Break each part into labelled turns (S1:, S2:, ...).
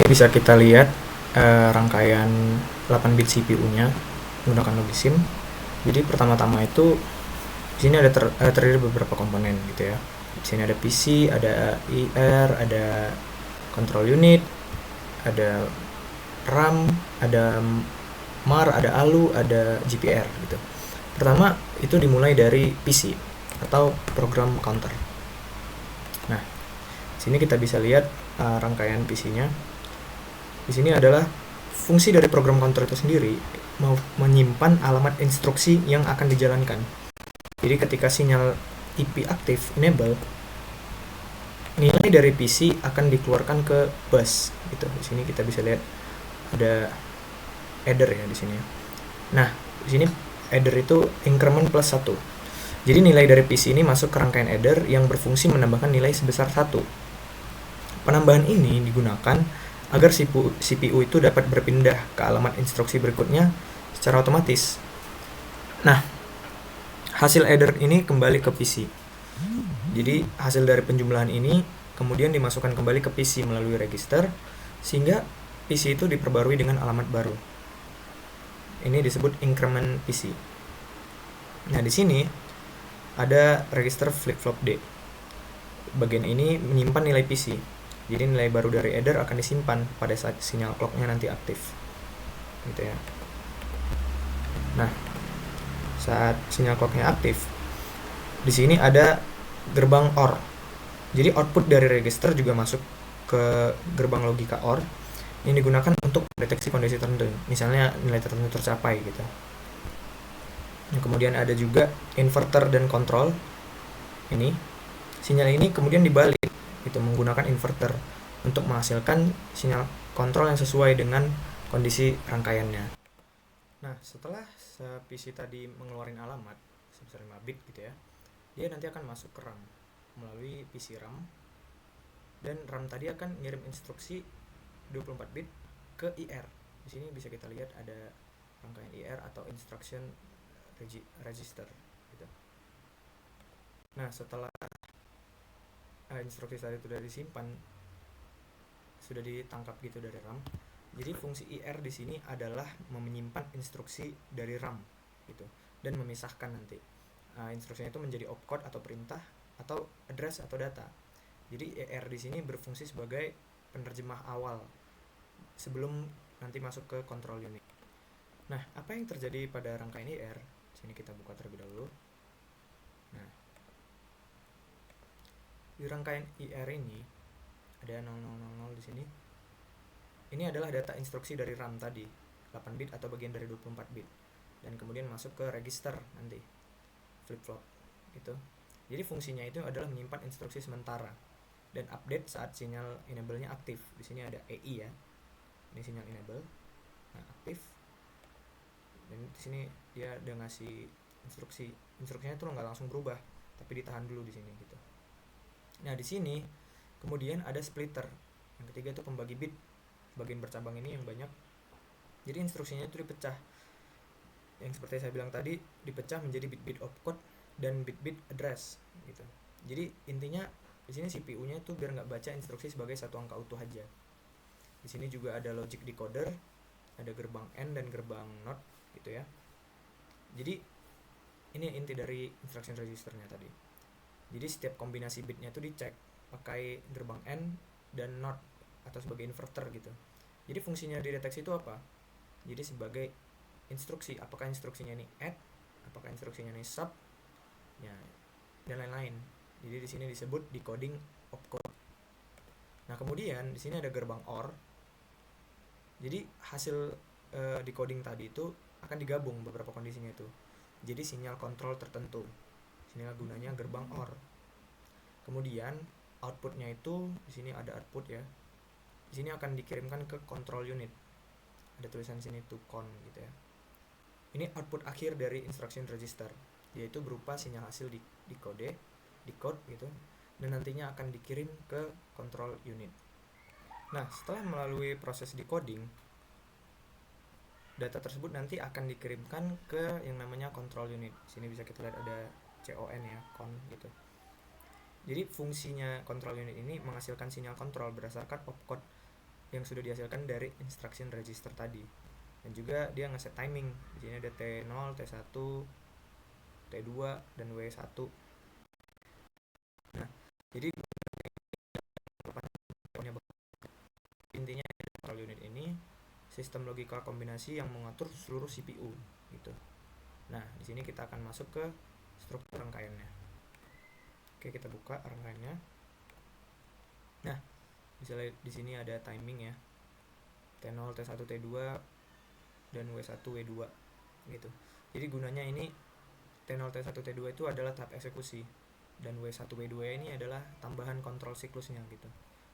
S1: bisa kita lihat rangkaian 8 bit CPU-nya menggunakan Logisim. Jadi pertama-tama itu di sini ada terdiri beberapa komponen gitu ya. Di sini ada PC, ada IR, ada control unit, ada RAM, ada MAR, ada ALU, ada GPR gitu. Pertama itu dimulai dari PC atau program counter. Nah, sini kita bisa lihat rangkaian PC-nya. Di sini adalah fungsi dari program counter itu sendiri menyimpan alamat instruksi yang akan dijalankan. Jadi ketika sinyal IP aktif enable, nilai dari PC akan dikeluarkan ke bus gitu. Di sini kita bisa lihat ada adder ya di sini. Nah, di sini adder itu increment plus 1. Jadi nilai dari PC ini masuk ke rangkaian adder yang berfungsi menambahkan nilai sebesar 1. Penambahan ini digunakan agar CPU itu dapat berpindah ke alamat instruksi berikutnya secara otomatis. Nah, hasil adder ini kembali ke PC. Jadi hasil dari penjumlahan ini kemudian dimasukkan kembali ke PC melalui register sehingga PC itu diperbarui dengan alamat baru. Ini disebut increment PC. Nah, di sini ada register flip-flop D. Bagian ini menyimpan nilai PC. Jadi nilai baru dari adder akan disimpan pada saat sinyal clocknya nanti aktif. Gitu ya. Nah, saat sinyal clocknya aktif, di sini ada gerbang OR. Jadi output dari register juga masuk ke gerbang logika OR yang digunakan untuk mendeteksi kondisi tertentu, misalnya nilai tertentu tercapai gitu. Nah, kemudian ada juga inverter dan kontrol. Ini sinyal ini kemudian dibalik itu menggunakan inverter untuk menghasilkan sinyal kontrol yang sesuai dengan kondisi rangkaiannya. Nah, setelah PC tadi mengeluarkan alamat sebesar 5 bit gitu ya, dia nanti akan masuk ke RAM melalui PC RAM, dan RAM tadi akan ngirim instruksi 24 bit ke IR. Di sini bisa kita lihat ada rangkaian IR atau instruction register gitu. Nah, setelah instruksi tadi sudah disimpan, sudah ditangkap gitu dari RAM. Jadi fungsi IR di sini adalah menyimpan instruksi dari RAM gitu dan memisahkan nanti. Instruksinya itu menjadi opcode atau perintah atau address atau data. Jadi IR di sini berfungsi sebagai penerjemah awal sebelum nanti masuk ke control unit. Nah, apa yang terjadi pada rangkaian IR? Sini kita buka terlebih dahulu. Nah, di rangkaian IR ini ada 0000 di sini. Ini adalah data instruksi dari RAM tadi, 8 bit atau bagian dari 24 bit. Dan kemudian masuk ke register nanti, flip-flop gitu. Jadi fungsinya itu adalah menyimpan instruksi sementara dan update saat sinyal enable-nya aktif. Di sini ada EI ya. Ini sinyal enable. Nah, aktif. Dan di sini dia udah ngasih instruksi. Instruksinya itu nggak langsung berubah, tapi ditahan dulu di sini gitu. Nah, di sini kemudian ada splitter. Yang ketiga itu pembagi bit. Bagian bercabang ini yang banyak. Jadi instruksinya itu dipecah. Yang seperti saya bilang tadi, dipecah menjadi bit-bit opcode dan bit-bit address gitu. Jadi intinya di sini CPU-nya itu biar nggak baca instruksi sebagai satu angka utuh aja. Di sini juga ada logic decoder, ada gerbang AND dan gerbang NOT gitu ya. Jadi ini inti dari instruction registernya tadi. Jadi setiap kombinasi bitnya itu dicek pakai gerbang AND dan NOT atau sebagai inverter gitu. Jadi fungsinya di deteksi itu apa? Jadi sebagai instruksi, apakah instruksinya ini add, apakah instruksinya ini sub, ya, dan lain-lain. Jadi di sini disebut decoding opcode. Nah, kemudian di sini ada gerbang OR. Jadi hasil decoding tadi itu akan digabung beberapa kondisinya itu. Jadi sinyal kontrol tertentu. Sinilah gunanya gerbang OR. Kemudian outputnya itu di sini ada output ya. Di sini akan dikirimkan ke control unit. Ada tulisan sini to con gitu ya. Ini output akhir dari instruction register, yaitu berupa sinyal hasil decode gitu, dan nantinya akan dikirim ke control unit. Nah, setelah melalui proses decoding, data tersebut nanti akan dikirimkan ke yang namanya control unit. Sini bisa kita lihat ada CON ya, con gitu. Jadi fungsinya control unit ini menghasilkan sinyal kontrol berdasarkan opcode yang sudah dihasilkan dari instruction register tadi. Dan juga dia ngeset timing. Di sini ada T0, T1, T2 dan W1. Nah, jadi intinya control unit ini sistem logika kombinasi yang mengatur seluruh CPU gitu. Nah, di sini kita akan masuk ke struktur rangkaiannya. Oke, kita buka rangkaiannya. Nah, misalnya di sini ada timing ya. T0, T1, T2 dan W1, W2 gitu. Jadi gunanya ini T0, T1, T2 itu adalah tahap eksekusi dan W1, W2 ini adalah tambahan kontrol siklusnya gitu.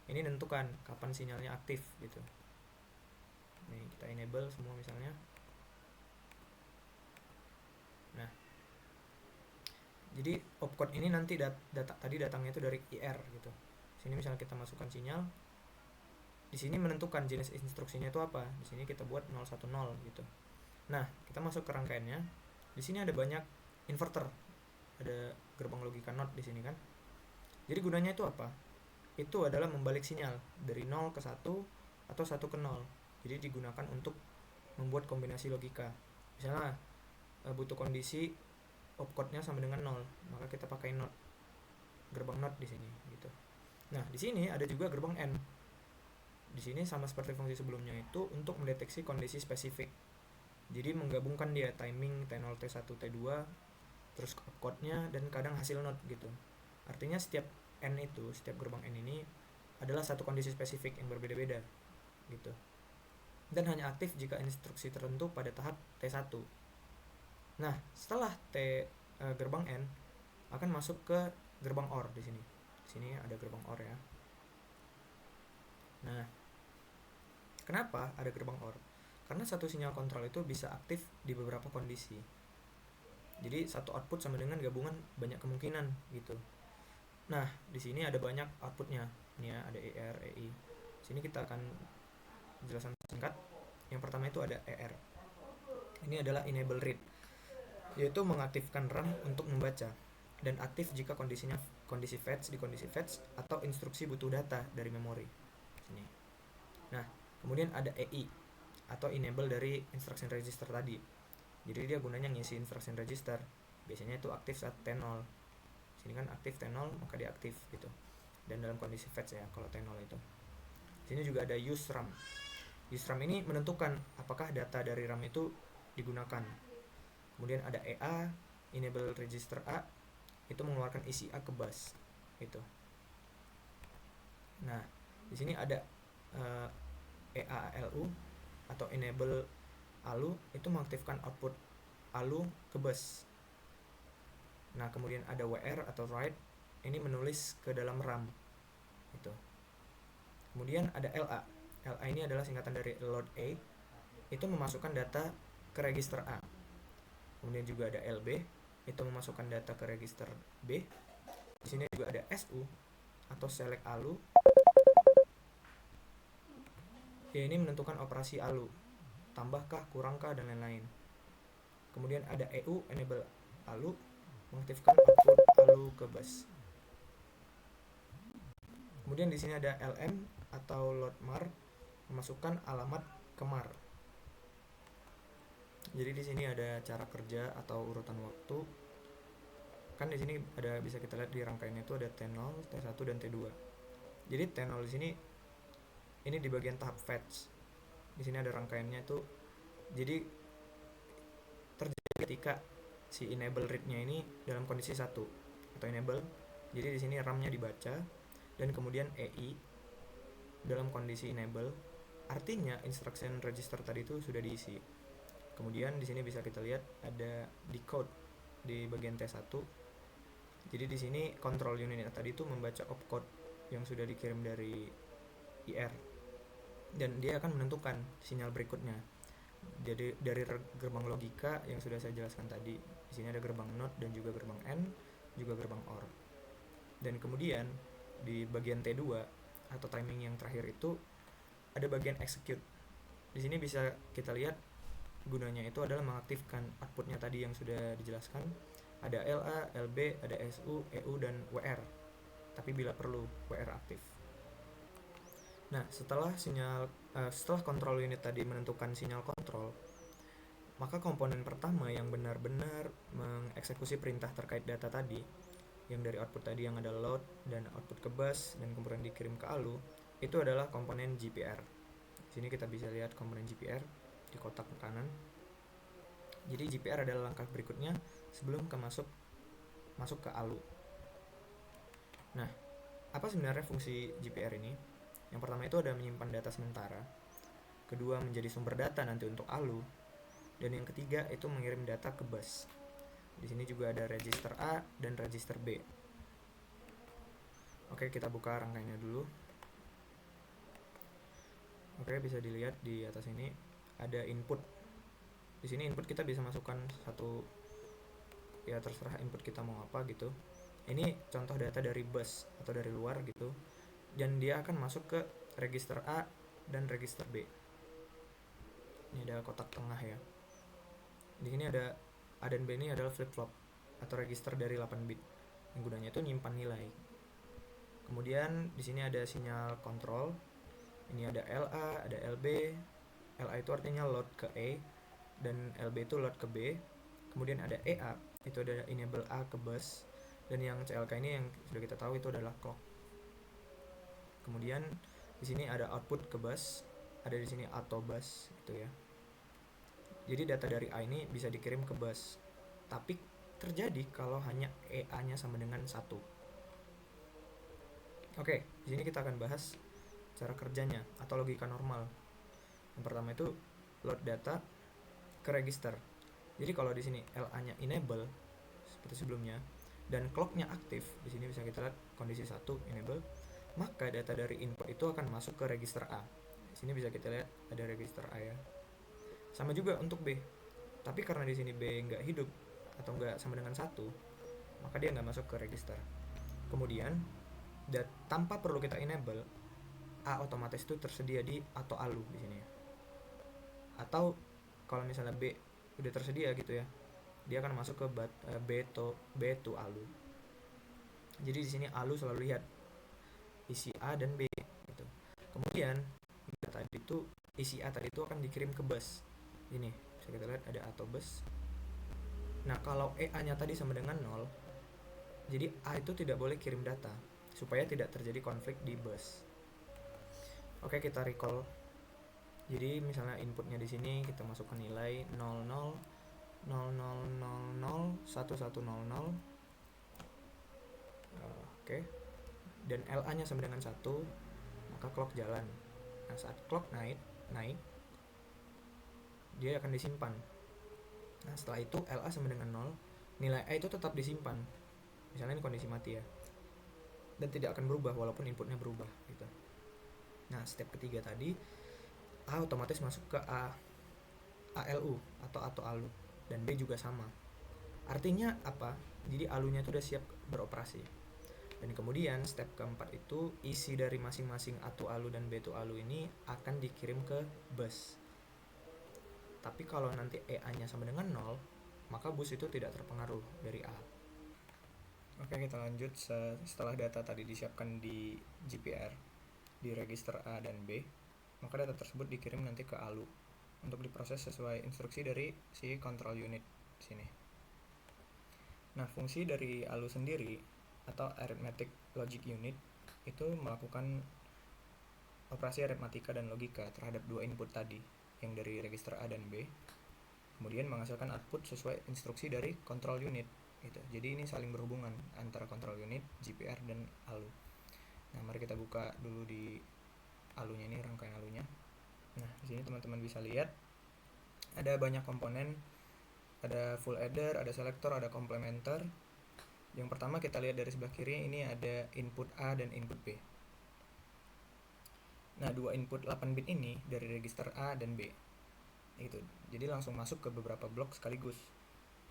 S1: Ini menentukan kapan sinyalnya aktif gitu. Nih, kita enable semua misalnya. Nah, jadi opcode ini nanti tadi datangnya itu dari IR gitu. Sini misalnya kita masukkan sinyal, di sini menentukan jenis instruksinya itu apa. Di sini kita buat 010 gitu. Nah, kita masuk ke rangkaiannya. Di sini ada banyak inverter, ada gerbang logika NOT di sini kan. Jadi gunanya itu apa? Itu adalah membalik sinyal dari 0 ke 1 atau 1 ke 0. Jadi digunakan untuk membuat kombinasi logika. Misalnya butuh kondisi opcode-nya sama dengan 0, maka kita pakai NOT, gerbang NOT di sini gitu. Nah, di sini ada juga gerbang N. Di sini sama seperti fungsi sebelumnya itu untuk mendeteksi kondisi spesifik. Jadi menggabungkan dia timing T0, T1, T2, terus opcode-nya dan kadang hasil NOT gitu. Artinya setiap N itu, setiap gerbang N ini adalah satu kondisi spesifik yang berbeda-beda gitu. Dan hanya aktif jika instruksi tertentu pada tahap T1. Nah, setelah gerbang N akan masuk ke gerbang OR di sini. Di sini ada gerbang OR ya. Nah, kenapa ada gerbang OR? Karena satu sinyal kontrol itu bisa aktif di beberapa kondisi. Jadi satu output sama dengan gabungan banyak kemungkinan gitu. Nah, di sini ada banyak outputnya. Ini ya, ada ER, EI. Sini kita akan jelasan singkat. Yang pertama itu ada ER. Ini adalah enable read, yaitu mengaktifkan RAM untuk membaca dan aktif jika kondisi fetch di kondisi fetch atau instruksi butuh data dari memori. Sini. Nah, kemudian ada EI atau enable dari instruction register tadi. Jadi dia gunanya ngisi instruction register. Biasanya itu aktif saat T0. Sini kan aktif T0, maka dia aktif gitu. Dan dalam kondisi fetch ya kalau T0 itu. Sini juga ada use RAM. Use RAM ini menentukan apakah data dari RAM itu digunakan. Kemudian ada EA, enable register A, itu mengeluarkan isi A ke bus gitu. Nah, di sini ada EALU atau enable ALU, itu mengaktifkan output ALU ke bus. Nah, kemudian ada WR atau write, ini menulis ke dalam RAM gitu. Kemudian ada LA. LA ini adalah singkatan dari load A, itu memasukkan data ke register A. Kemudian juga ada LB, itu memasukkan data ke register B. Di sini juga ada SU atau select ALU. Ya, ini menentukan operasi ALU, tambahkah, kurangkah, dan lain-lain. Kemudian ada EU, enable ALU, mengaktifkan output ALU ke bus. Kemudian di sini ada LM atau load mar, memasukkan alamat ke mar. Jadi di sini ada cara kerja atau urutan waktu. Kan di sini ada, bisa kita lihat di rangkaiannya itu ada T0, T1 dan T2. Jadi T0 di sini ini di bagian tahap fetch. Di sini ada rangkaiannya itu. Jadi terjadi ketika si enable read-nya ini dalam kondisi 1 atau enable. Jadi di sini RAM-nya dibaca dan kemudian EI dalam kondisi enable. Artinya instruction register tadi itu sudah diisi. Kemudian di sini bisa kita lihat ada decode di bagian T1. Jadi di sini control unit tadi itu membaca opcode yang sudah dikirim dari IR dan dia akan menentukan sinyal berikutnya. Jadi dari gerbang logika yang sudah saya jelaskan tadi. Di sini ada gerbang NOT dan juga gerbang N, juga gerbang OR. Dan kemudian di bagian T2 atau timing yang terakhir itu ada bagian execute. Di sini bisa kita lihat gunanya itu adalah mengaktifkan outputnya tadi yang sudah dijelaskan. Ada LA, LB, ada SU, EU, dan WR. Tapi bila perlu WR aktif. Nah, setelah control unit tadi menentukan sinyal kontrol, maka komponen pertama yang benar-benar mengeksekusi perintah terkait data tadi, yang dari output tadi yang ada load dan output ke bus dan kemudian dikirim ke ALU, itu adalah komponen GPR. Di sini kita bisa lihat komponen GPR di kotak kanan. Jadi GPR adalah langkah berikutnya sebelum masuk ke ALU. Nah, apa sebenarnya fungsi GPR ini? Yang pertama itu ada menyimpan data sementara, kedua menjadi sumber data nanti untuk ALU, dan yang ketiga itu mengirim data ke bus. Di sini juga ada register A dan register B. Oke, kita buka rangkaiannya dulu. Oke, bisa dilihat di atas ini ada input. Di sini input kita bisa masukkan satu, ya terserah input kita mau apa gitu. Ini contoh data dari bus atau dari luar gitu, dan dia akan masuk ke register A dan register B. Ini ada kotak tengah ya. Di sini ada A dan B ini adalah flip flop atau register dari 8 bit. Yang gunanya itu nyimpan nilai. Kemudian di sini ada sinyal kontrol. Ini ada LA, ada LB. LA itu artinya load ke A dan LB itu load ke B. Kemudian ada EA, itu ada enable A ke bus, dan yang CLK ini yang sudah kita tahu itu adalah clock. Kemudian di sini ada output ke bus, ada di sini auto bus gitu ya. Jadi data dari A ini bisa dikirim ke bus. Tapi terjadi kalau hanya EA-nya sama dengan 1. Oke, di sini kita akan bahas cara kerjanya atau logika normal. Yang pertama itu load data ke register. Jadi kalau di sini LA-nya enable seperti sebelumnya dan clock-nya aktif, di sini bisa kita lihat kondisi 1 enable, maka data dari input itu akan masuk ke register A. Di sini bisa kita lihat ada register A ya. Sama juga untuk B. Tapi karena di sini B nggak hidup atau nggak sama dengan 1, maka dia nggak masuk ke register. Kemudian tanpa perlu kita enable, A otomatis itu tersedia di atau ALU di sini ya. Atau kalau misalnya B udah tersedia gitu ya, dia akan masuk ke B to ALU. Jadi di sini ALU selalu lihat isi A dan B gitu. Kemudian isi A tadi itu akan dikirim ke bus. Ini bisa kita lihat ada atau bus. Nah, kalau EA-nya tadi sama dengan 0, jadi A itu tidak boleh kirim data supaya tidak terjadi konflik di bus. Oke, kita recall. Jadi misalnya inputnya di sini kita masukkan nilai 00 0000 1100. Oke. Dan LA-nya sama dengan 1, maka clock jalan. Nah, saat clock naik, dia akan disimpan. Nah, setelah itu LA sama dengan 0, nilai A itu tetap disimpan. Misalnya ini kondisi mati ya. Dan tidak akan berubah walaupun inputnya berubah gitu. Nah, step ketiga tadi A otomatis masuk ke ALU atau ALU, dan B juga sama. Artinya apa? Jadi ALU-nya itu udah siap beroperasi. Dan kemudian step keempat itu isi dari masing-masing A to ALU dan B to ALU ini akan dikirim ke bus. Tapi kalau nanti EA-nya sama dengan 0, maka bus itu tidak terpengaruh dari A. Oke, kita lanjut. Setelah data tadi disiapkan di GPR, di register A dan B, maka data tersebut dikirim nanti ke ALU untuk diproses sesuai instruksi dari si control unit sini. Nah, fungsi dari ALU sendiri atau Arithmetic Logic Unit itu melakukan operasi aritmatika dan logika terhadap dua input tadi, yang dari register A dan B, kemudian menghasilkan output sesuai instruksi dari control unit gitu. Jadi ini saling berhubungan antara control unit, GPR, dan ALU. Nah, mari kita buka dulu di ALU-nya ini, rangkaian ALU-nya. Nah, di sini teman-teman bisa lihat ada banyak komponen, ada full adder, ada selector, ada complementer. Yang pertama kita lihat dari sebelah kiri, ini ada input A dan input B. Nah, dua input 8 bit ini dari register A dan B. Gitu. Jadi langsung masuk ke beberapa blok sekaligus.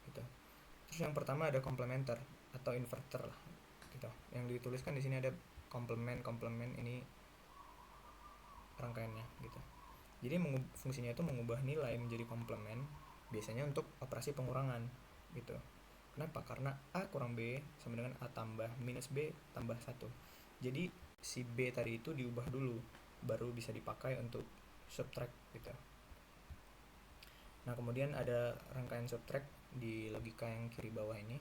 S1: Gitu. Terus yang pertama ada complementer atau inverter lah. Gitu. Yang dituliskan di sini ada complement ini rangkaiannya gitu. Jadi fungsinya itu mengubah nilai menjadi komplement, biasanya untuk operasi pengurangan gitu. Kenapa? Karena A kurang B sama dengan A tambah minus B tambah 1. Jadi si B tadi itu diubah dulu baru bisa dipakai untuk subtract gitu. Nah, kemudian ada rangkaian subtract di logika yang kiri bawah ini.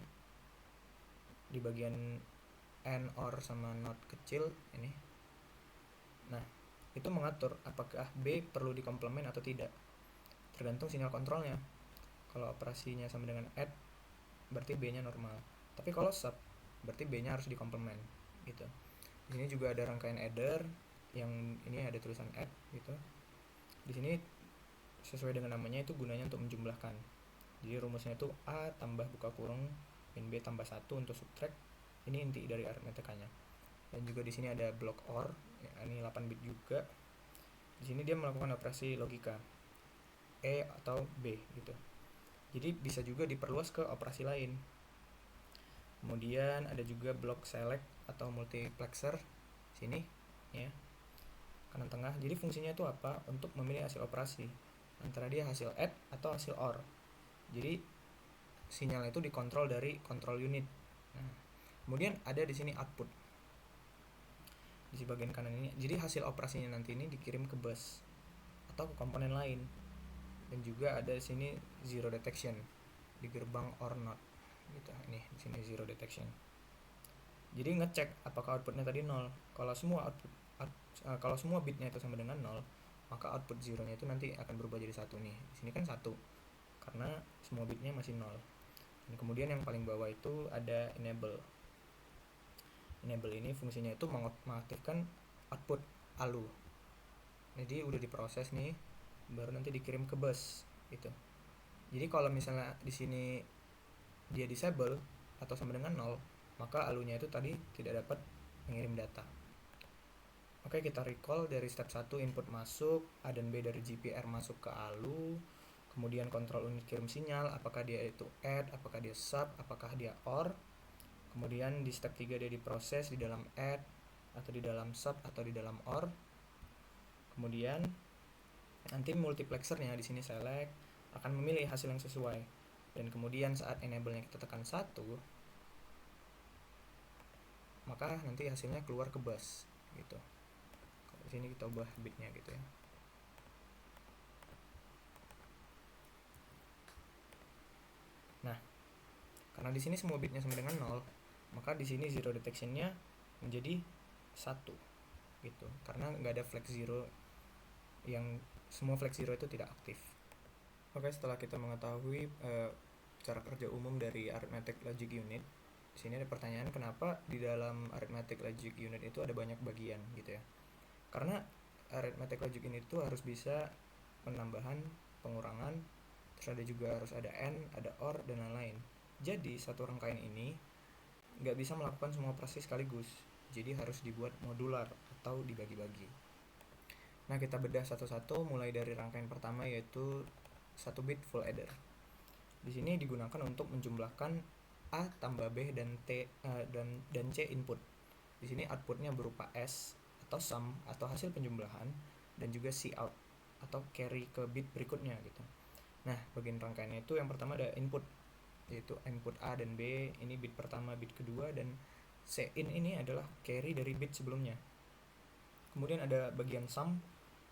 S1: Di bagian AND, OR, sama NOT kecil ini. Nah, itu mengatur apakah B perlu dikomplement atau tidak. Tergantung sinyal kontrolnya. Kalau operasinya sama dengan add, berarti B-nya normal. Tapi kalau sub, berarti B-nya harus dikomplement gitu. Di sini juga ada rangkaian adder yang ini ada tulisan add gitu. Di sini sesuai dengan namanya itu gunanya untuk menjumlahkan. Jadi rumusnya itu A tambah buka kurung min B tambah 1 untuk subtract. Ini inti dari aritmetikanya. Dan juga di sini ada block OR, ya, ini 8 bit juga. Di sini dia melakukan operasi logika E atau B gitu. Jadi bisa juga diperluas ke operasi lain. Kemudian ada juga block select atau multiplexer sini ya, kanan tengah. Jadi fungsinya itu apa? Untuk memilih hasil operasi antara dia hasil add atau hasil OR. Jadi sinyal itu dikontrol dari control unit. Nah, kemudian ada di sini output di bagian kanan ini. Jadi hasil operasinya nanti ini dikirim ke bus atau ke komponen lain. Dan juga ada di sini zero detection di gerbang or not gitu. Ini di sini zero detection. Jadi ngecek apakah outputnya tadi 0. Kalau semua bitnya itu sama dengan 0, maka output zero-nya itu nanti akan berubah jadi 1 nih. Di sini kan 1 karena semua bitnya masih 0. Dan kemudian yang paling bawah itu ada enable. Enable ini fungsinya itu mengaktifkan output ALU. Jadi udah diproses nih, baru nanti dikirim ke bus gitu. Jadi kalau misalnya di sini dia disable atau sama dengan 0, maka ALU-nya itu tadi tidak dapat mengirim data. Oke, kita recall dari step 1 input masuk, A dan B dari GPR masuk ke ALU, kemudian kontrol unit kirim sinyal, apakah dia itu add, apakah dia sub, apakah dia OR. Kemudian di step 3 dia diproses di dalam add atau di dalam sub atau di dalam OR. Kemudian nanti multiplexernya di sini select akan memilih hasil yang sesuai. Dan kemudian saat enable-nya kita tekan 1, maka nanti hasilnya keluar ke bus gitu. Di sini kita ubah bitnya gitu ya. Nah, karena di sini semua bitnya sama dengan 0, maka di sini zero detection-nya menjadi 1 gitu. Karena nggak ada flag zero, yang semua flag zero itu tidak aktif. Oke, setelah kita mengetahui cara kerja umum dari arithmetic logic unit, di sini ada pertanyaan kenapa di dalam arithmetic logic unit itu ada banyak bagian gitu ya. Karena arithmetic logic unit itu harus bisa penambahan, pengurangan, terus ada juga harus ada AND, ada OR, dan lain-lain. Jadi satu rangkaian ini nggak bisa melakukan semua operasi sekaligus, jadi harus dibuat modular atau dibagi-bagi. Nah, kita bedah satu-satu mulai dari rangkaian pertama yaitu 1 bit full adder. Di sini digunakan untuk menjumlahkan A tambah B dan C input. Di sini outputnya berupa S atau sum atau hasil penjumlahan, dan juga C out atau carry ke bit berikutnya gitu. Nah, bagian rangkaiannya itu yang pertama ada input, yaitu input A dan B, ini bit pertama, bit kedua, dan C in ini adalah carry dari bit sebelumnya. Kemudian ada bagian sum,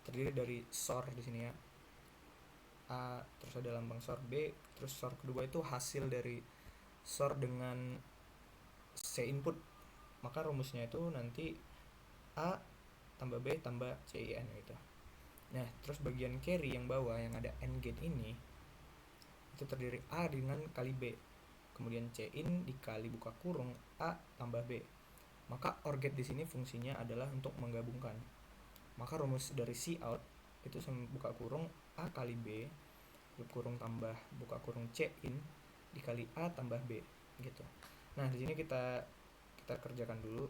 S1: terdiri dari SOR di sini ya, A, terus ada lambang SOR B, terus SOR kedua itu hasil dari SOR dengan C input. Maka rumusnya itu nanti A tambah B tambah CIN gitu. Nah, terus bagian carry yang bawah yang ada AND gate ini itu terdiri A dengan kali B, kemudian CIN dikali buka kurung A tambah B. Maka OR gate di sini fungsinya adalah untuk menggabungkan. Maka rumus dari C out itu sama buka kurung A kali B tutup kurung tambah buka kurung CIN dikali A tambah B gitu. Nah, di sini kita kerjakan dulu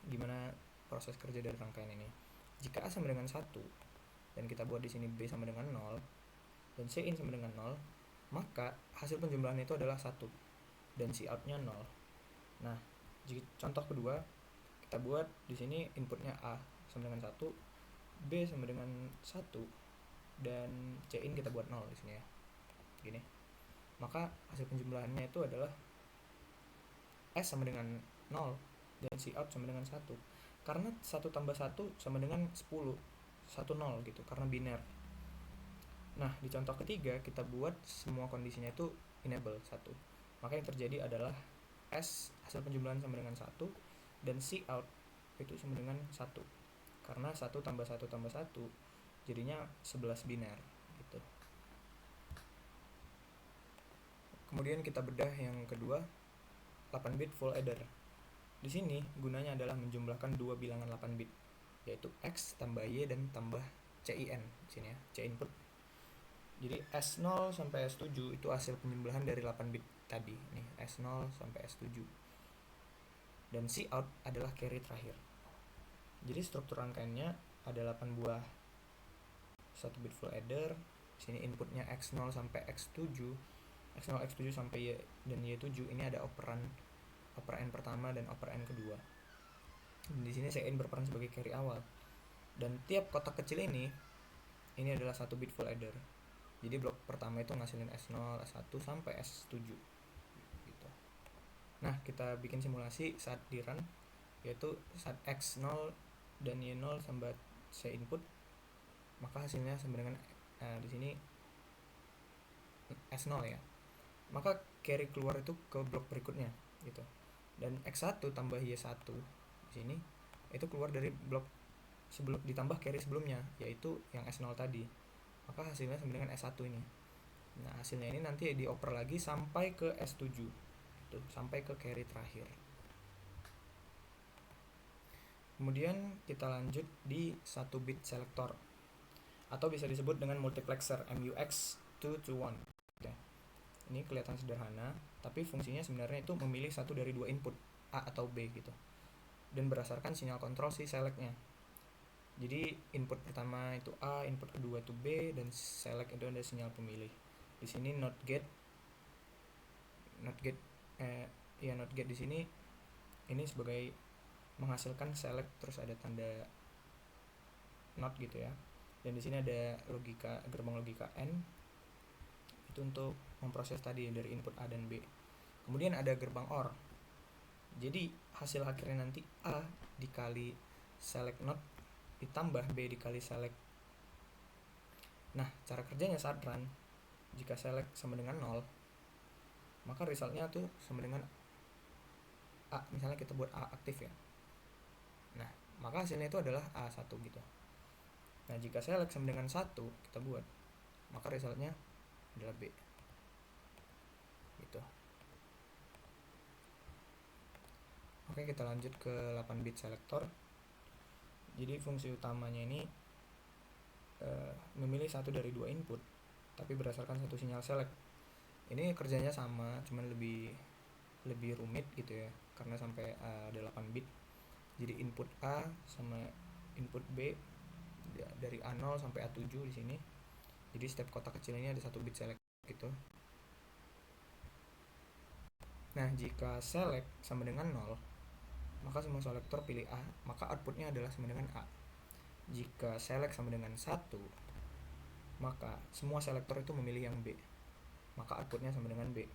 S1: gimana proses kerja dari rangkaian ini. Jika A sama dengan 1 dan kita buat di sini B sama dengan 0 dan C in sama dengan 0, maka hasil penjumlahan itu adalah 1 dan C out-nya 0. Nah, jika contoh kedua, kita buat di sini inputnya A sama dengan 1, B sama dengan 1, dan C in kita buat 0 di sini ya. Gini. Maka hasil penjumlahannya itu adalah S sama dengan 0 dan C out sama dengan 1. karena 1 tambah 1 sama dengan 10, 1 0 gitu, karena biner. Nah, di contoh ketiga kita buat semua kondisinya itu enable 1. Maka yang terjadi adalah S hasil penjumlahan sama dengan 1 dan C out itu sama dengan 1. Karena 1 tambah 1 tambah 1 jadinya 11 biner gitu. Kemudian kita bedah yang kedua, 8 bit full adder. Di sini gunanya adalah menjumlahkan dua bilangan 8 bit, yaitu X tambah Y dan tambah CIN di sini ya, C input. Jadi S0 sampai S7 itu hasil penjumlahan dari 8 bit tadi nih, S0 sampai S7. Dan C out adalah carry terakhir. Jadi struktur rangkaiannya ada 8 buah 1 bit full adder. Sini inputnya X0 sampai X7, X0 X7 sampai Y dan Y7. Ini ada operan pertama dan operan kedua. Dan di sini CIN berperan sebagai carry awal. Dan tiap kotak kecil ini adalah 1 bit full adder. Jadi blok pertama itu ngasilin S0, S1 sampai S7 gitu. Nah, kita bikin simulasi saat di run, yaitu saat X0 dan Y0 sampai C input, maka hasilnya sama dengan di sini S0 ya. Maka carry keluar itu ke blok berikutnya gitu. Dan X1 tambah Y1 di sini itu keluar dari blok sebelum ditambah carry sebelumnya, yaitu yang S0 tadi. Maka hasilnya sama dengan S1 ini. Nah, hasilnya ini nanti dioper lagi sampai ke S7 itu, sampai ke carry terakhir. Kemudian kita lanjut di 1 bit selector atau bisa disebut dengan multiplexer MUX 2 to 1. Ini kelihatan sederhana, tapi fungsinya sebenarnya itu memilih satu dari dua input, A atau B gitu, dan berdasarkan sinyal kontrol si selectnya. Jadi input pertama itu A, input kedua itu B, dan select itu ada sinyal pemilih. Di sini not get di sini ini sebagai menghasilkan select, terus ada tanda not gitu ya. Dan di sini ada gerbang logika N itu untuk memproses tadi dari input A dan B. Kemudian ada gerbang OR. Jadi hasil akhirnya nanti A dikali select not ditambah B dikali select. Nah, cara kerjanya saat run, jika select sama dengan 0, maka resultnya tuh sama dengan A. Misalnya kita buat A aktif ya. Nah, maka hasilnya itu adalah A1 gitu. Nah, jika select sama dengan 1 kita buat, maka resultnya adalah B gitu. Oke, kita lanjut ke 8 bit selector. Jadi fungsi utamanya ini memilih satu dari dua input, tapi berdasarkan satu sinyal select. Ini kerjanya sama, cuman lebih rumit gitu ya, karena sampai ada 8 bit. Jadi input A sama input B dari A0 sampai A7 di sini. Jadi setiap kotak kecil ini ada 1 bit select gitu. Nah, jika select sama dengan 0, maka semua selektor pilih A, maka outputnya adalah sama dengan A. Jika select sama dengan 1, maka semua selektor itu memilih yang B, maka outputnya sama dengan B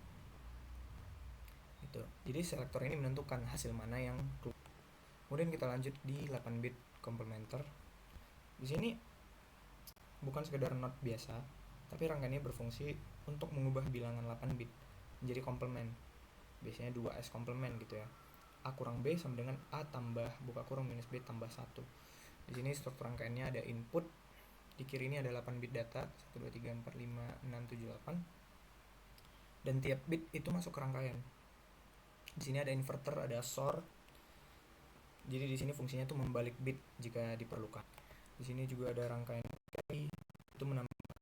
S1: gitu. Jadi selektor ini menentukan hasil mana yang keluar. Kemudian kita lanjut di 8 bit complementer. Di sini bukan sekedar not biasa, tapi rangkaiannya berfungsi untuk mengubah bilangan 8 bit menjadi komplement. Biasanya 2S komplement gitu ya. A kurang B sama dengan A tambah buka kurung minus B tambah 1. Di sini struktur rangkaiannya ada input, di kiri ini ada 8 bit data 1 2 3 4 5 6 7 8. Dan tiap bit itu masuk ke rangkaian. Di sini ada inverter, ada SOR. Jadi di sini fungsinya tuh membalik bit jika diperlukan. Di sini juga ada rangkaian carry, itu menambah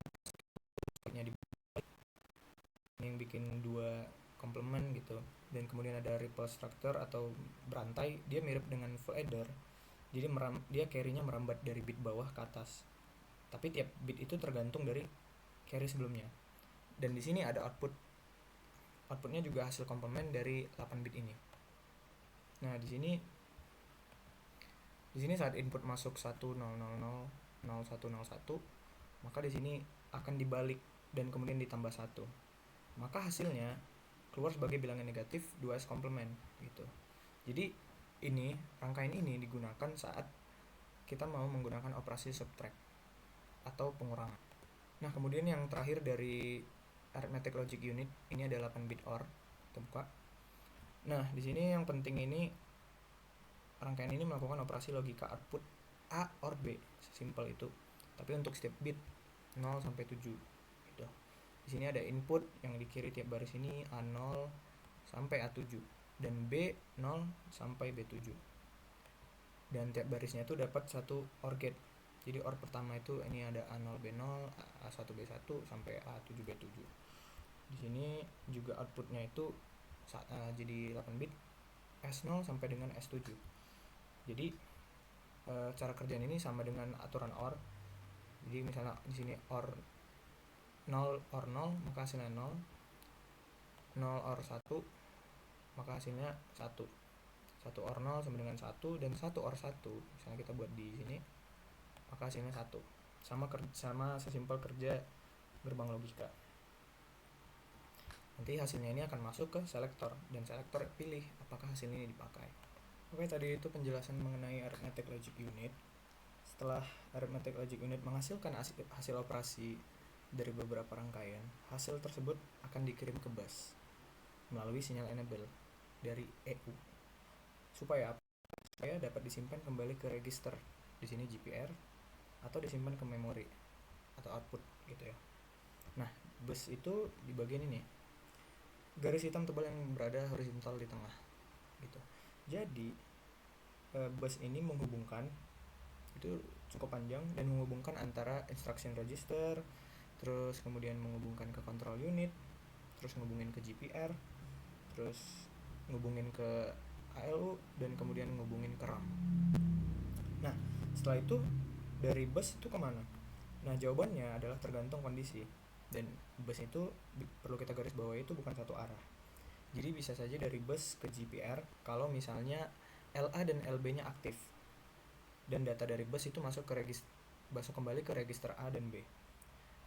S1: bitnya dibalik. Ini yang bikin dua komplement gitu. Dan kemudian ada ripple structure atau berantai, dia mirip dengan full adder. Jadi dia carry-nya merambat dari bit bawah ke atas. Tapi tiap bit itu tergantung dari carry sebelumnya. Dan di sini ada outputnya juga hasil komplement dari 8 bit ini. Nah, di sini saat input masuk 1 0 0 0 1 0 1, maka di sini akan dibalik dan kemudian ditambah 1. Maka hasilnya keluar sebagai bilangan negatif 2S komplement gitu. Jadi rangkaian ini digunakan saat kita mau menggunakan operasi subtract atau pengurangan. Nah, kemudian yang terakhir dari arithmetic logic unit ini ada 8 bit OR. Kita buka. Nah, di sini yang penting ini rangkaian ini melakukan operasi logika output A or B, sesimpel itu. Tapi untuk setiap bit 0 sampai 7 gitu. Di sini ada input yang di kiri tiap baris ini A0 sampai A7 dan B0 sampai B7. Dan tiap barisnya itu dapat satu OR gate. Jadi OR pertama itu ini ada A0 B0, A1 B1 sampai A7 B7. Di sini juga outputnya itu jadi 8 bit S0 sampai dengan S7. Jadi cara kerjaan ini sama dengan aturan OR. Jadi misalnya di sini OR 0 OR 0 maka hasilnya 0. 0 OR 1 maka hasilnya 1. 1 OR 0 sama dengan 1 dan 1 OR 1 misalnya kita buat di sini maka hasilnya 1. Sama sesimpel kerja gerbang logika. Nanti hasilnya ini akan masuk ke selektor dan selektor pilih apakah hasil ini dipakai. Oke, tadi itu penjelasan mengenai arithmetic logic unit. Setelah arithmetic logic unit menghasilkan hasil operasi dari beberapa rangkaian, hasil tersebut akan dikirim ke bus melalui sinyal enable dari EU. Supaya dapat disimpan kembali ke register, di sini GPR, atau disimpan ke memori atau output gitu ya. Nah, bus itu di bagian ini, garis hitam tebal yang berada horizontal di tengah gitu. Jadi bus ini menghubungkan, itu cukup panjang, dan menghubungkan antara instruction register, terus kemudian menghubungkan ke control unit, terus ngehubungin ke GPR, terus ngehubungin ke ALU, dan kemudian ngehubungin ke RAM. Nah, setelah itu dari bus itu kemana? Nah, jawabannya adalah tergantung kondisi. Dan bus itu perlu kita garis bawahi itu bukan satu arah. Jadi bisa saja dari bus ke GPR kalau misalnya LA dan LB-nya aktif. Dan data dari bus itu masuk kembali ke register A dan B.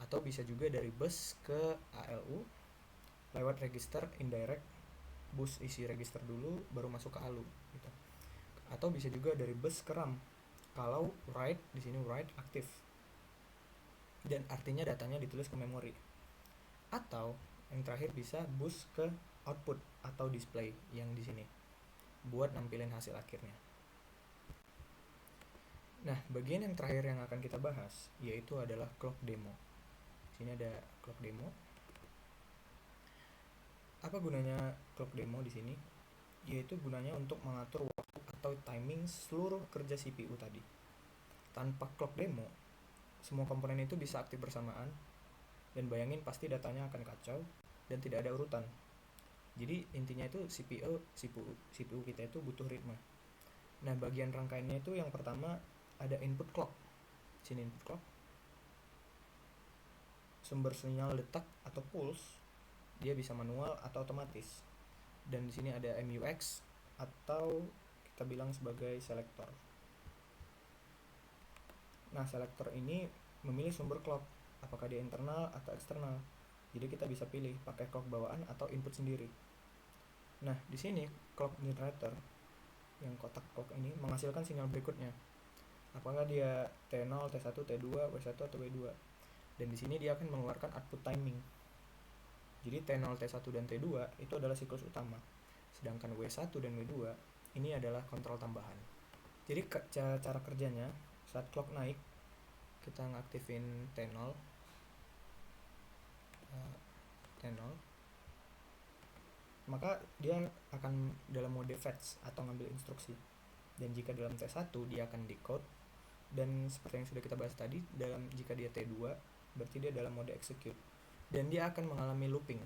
S1: Atau bisa juga dari bus ke ALU lewat register indirect, bus isi register dulu baru masuk ke ALU gitu. Atau bisa juga dari bus ke RAM. Kalau write, di sini write aktif. Dan artinya datanya ditulis ke memori. Atau yang terakhir bisa bus ke output atau display yang di sini buat nampilin hasil akhirnya. Nah, bagian yang terakhir yang akan kita bahas yaitu adalah clock demo. Di sini ada clock demo. Apa gunanya clock demo di sini? Yaitu gunanya untuk mengatur waktu atau timing seluruh kerja CPU tadi. Tanpa clock demo, semua komponen itu bisa aktif bersamaan, dan bayangin pasti datanya akan kacau dan tidak ada urutan. Jadi intinya itu CPU kita itu butuh ritme. Nah, bagian rangkaiannya itu yang pertama ada input clock. Sini input clock. Sumber sinyal detak atau pulse, dia bisa manual atau otomatis. Dan di sini ada MUX atau kita bilang sebagai selektor. Nah, selektor ini memilih sumber clock, apakah dia internal atau eksternal. Jadi kita bisa pilih pakai clock bawaan atau input sendiri. Nah, di sini clock generator yang kotak clock ini menghasilkan sinyal berikutnya. Apakah dia T0, T1, T2, W1 atau W2. Dan di sini dia akan mengeluarkan output timing. Jadi T0, T1 dan T2 itu adalah siklus utama. Sedangkan W1 dan W2 ini adalah kontrol tambahan. Jadi cara kerjanya saat clock naik kita ngaktifin T0 maka dia akan dalam mode fetch atau ngambil instruksi. Dan jika dalam T1 dia akan decode, dan seperti yang sudah kita bahas tadi, jika dia T2 berarti dia dalam mode execute, dan dia akan mengalami looping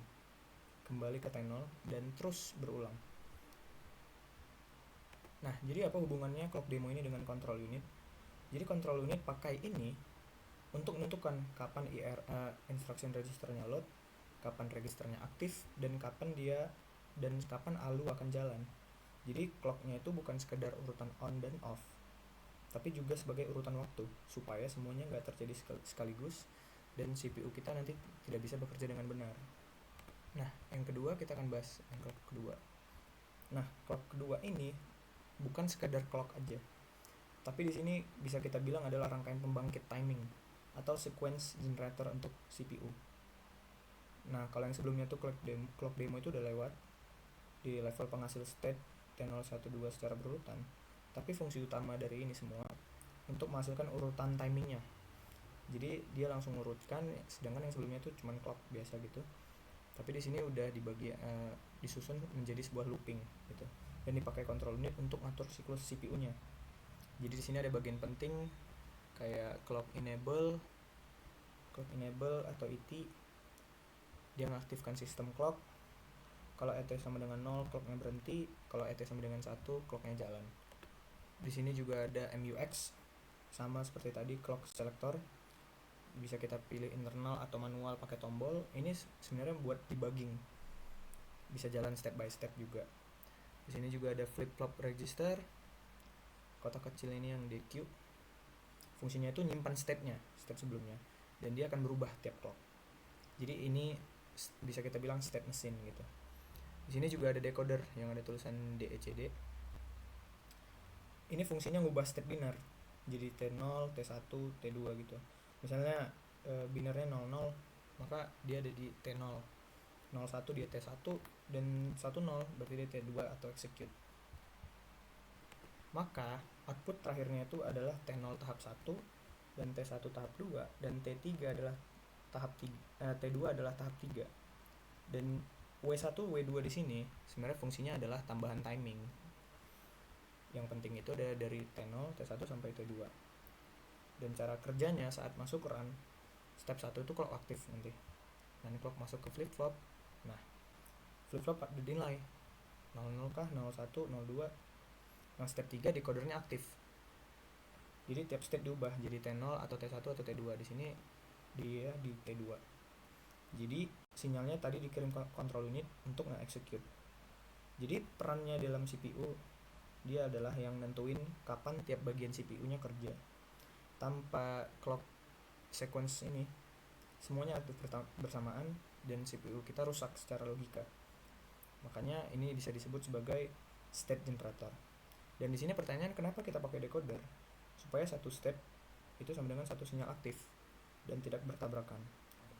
S1: kembali ke T0 dan terus berulang. Nah, jadi apa hubungannya clock demo ini dengan control unit? Jadi control unit pakai ini untuk menentukan kapan instruction registernya load, kapan registernya aktif, dan kapan ALU akan jalan. Jadi clocknya itu bukan sekedar urutan on dan off, tapi juga sebagai urutan waktu, supaya semuanya nggak terjadi sekaligus dan CPU kita nanti tidak bisa bekerja dengan benar. Nah, yang kedua kita akan bahas yang clock kedua. Nah, clock kedua ini bukan sekadar clock aja. Tapi di sini bisa kita bilang adalah rangkaian pembangkit timing atau sequence generator untuk CPU. Nah, kalau yang sebelumnya tuh clock demo itu udah lewat di level penghasil state T0, 1, 2 secara berurutan. Tapi fungsi utama dari ini semua untuk menghasilkan urutan timingnya. Jadi dia langsung urutkan, sedangkan yang sebelumnya tuh cuman clock biasa gitu. Tapi di sini udah disusun menjadi sebuah looping gitu. Dan dipakai control unit untuk ngatur siklus CPU-nya. Jadi di sini ada bagian penting kayak clock enable atau ET. Dia mengaktifkan sistem clock. Kalau ET sama dengan 0, clocknya berhenti. Kalau ET sama dengan 1, clocknya jalan. Di sini juga ada MUX, sama seperti tadi clock selector. Bisa kita pilih internal atau manual pakai tombol. Ini sebenarnya buat debugging. Bisa jalan step by step juga. Di sini juga ada flip flop register. Kotak kecil ini yang DQ. Fungsinya itu nyimpan step sebelumnya, dan dia akan berubah tiap clock. Jadi ini bisa kita bilang state mesin gitu. Di sini juga ada decoder yang ada tulisan DECD. Ini fungsinya ngubah step biner jadi T0, T1, T2 gitu. Misalnya binernya 00, maka dia ada di T0. 01 dia T1 dan 10 berarti dia T2 atau execute. Maka output terakhirnya itu adalah T0 tahap 1 dan T1 tahap 2 dan T3 adalah tahap 3, T2 adalah tahap 3. Dan W1, W2 di sini sebenarnya fungsinya adalah tambahan timing. Yang penting itu ada dari T0, T1 sampai T2. Dan cara kerjanya saat masuk run, step 1 itu clock aktif nanti. Nanti clock masuk ke flip flop. Nah, flip flop ada dinilai 00 kah, 01, 02. Nah, step 3 decodernya aktif. Jadi tiap step diubah jadi T0 atau T1 atau T2. Di sini dia di T2. Jadi sinyalnya tadi dikirim ke control unit untuk nge-execute. Jadi perannya dalam CPU, dia adalah yang nentuin kapan tiap bagian CPU-nya kerja. Tanpa clock sequence ini, semuanya aktif bersamaan dan CPU kita rusak secara logika. Makanya ini bisa disebut sebagai state generator. Dan di sini pertanyaan, kenapa kita pakai decoder? Supaya satu step itu sama dengan satu sinyal aktif dan tidak bertabrakan.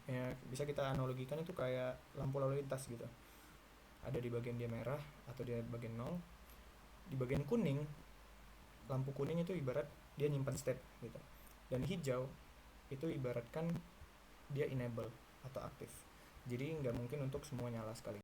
S1: Ya, bisa kita analogikan itu kayak lampu lalu lintas gitu. Ada di bagian dia merah atau di bagian 0. Di bagian kuning, lampu kuning itu ibarat dia nyimpan step gitu. Dan hijau itu ibaratkan dia enable atau aktif. Jadi nggak mungkin untuk semua nyala sekali.